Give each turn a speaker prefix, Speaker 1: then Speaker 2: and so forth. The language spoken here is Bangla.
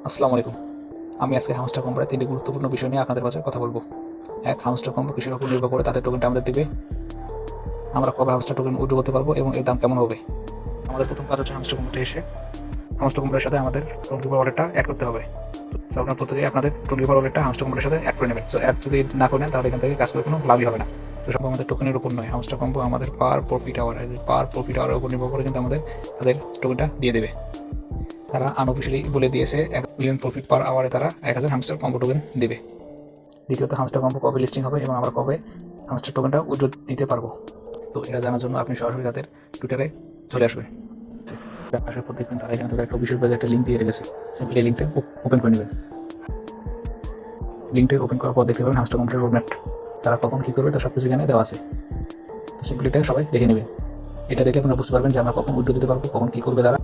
Speaker 1: আসসালামু আলাইকুম। আমি আজকে হামস্টার কোম্পানির ৩টি গুরুত্বপূর্ণ বিষয় নিয়ে আপনাদের কাছে কথা বলব। এক, হামস্টার কোম্পানি কিসের উপর নির্ভর করে তাদের টোকেনটা আমাদের দিবে। আমরা কবে হামস্টার টোকেন উইথড্র করতে পারবো এবং এর দাম কেমন হবে। আমাদের প্রথম কাজ হচ্ছে হামস্টার কোম্পানিতে এসে হামস্টার কোম্পানির সাথে আমাদের টোকেন ওয়ালেটটা অ্যাড করতে হবে। তো আপনার প্রত্যেকেই আপনাদের টোকেন ওয়ালেটটা হামস্টার কোম্পানির সাথে অ্যাড করে নেবেন। তো অ্যাড যদি না করে নেন তাহলে এখান থেকে কাজ করে কোনো লাভই হবে না। তো সব আমাদের টোকেনের উপর নয়, হামস্টার কোম্পানি আমাদের পার প্রফিট আওয়ারের উপর নির্ভর করে কিন্তু আমাদের তাদের টোকেনটা দিয়ে দেবে। তারা আনঅফিসিয়ালি বলে দিয়েছে 1 মিলিয়ন প্রফিট পার আওয়ারে তারা 1000 হামস্টার কম্বো টোকেন দেবে। দ্বিতীয়ত, হামস্টার কম্বো কবে লিস্টিং হবে এবং আমরা কবে হামস্টার টোকেনটা উইথড্র দিতে পারবো। তো এটা জানার জন্য আপনি সরাসরি তাদের টুইটারে চলে আসবেন। আসার পর দেখবেন তারা এখানে তাদের একটা অফিসিয়াল পেজে একটা লিঙ্ক দিয়ে রেখেছে। সিম্পলি এই লিঙ্কটা ওপেন করে নেবেন। লিঙ্কটা ওপেন করার পর দেখতে পাবেন হামস্টার কম্বোর রোডম্যাপ, তারা কখন কী করবে তার সব কিছু এখানে দেওয়া আছে। তো সিম্পলি এটা সবাই দেখে নেবেন। এটা দেখে আপনারা বুঝতে পারবেন যে আমরা কখন উইথড্র দিতে পারবো, কখন কী করবে তারা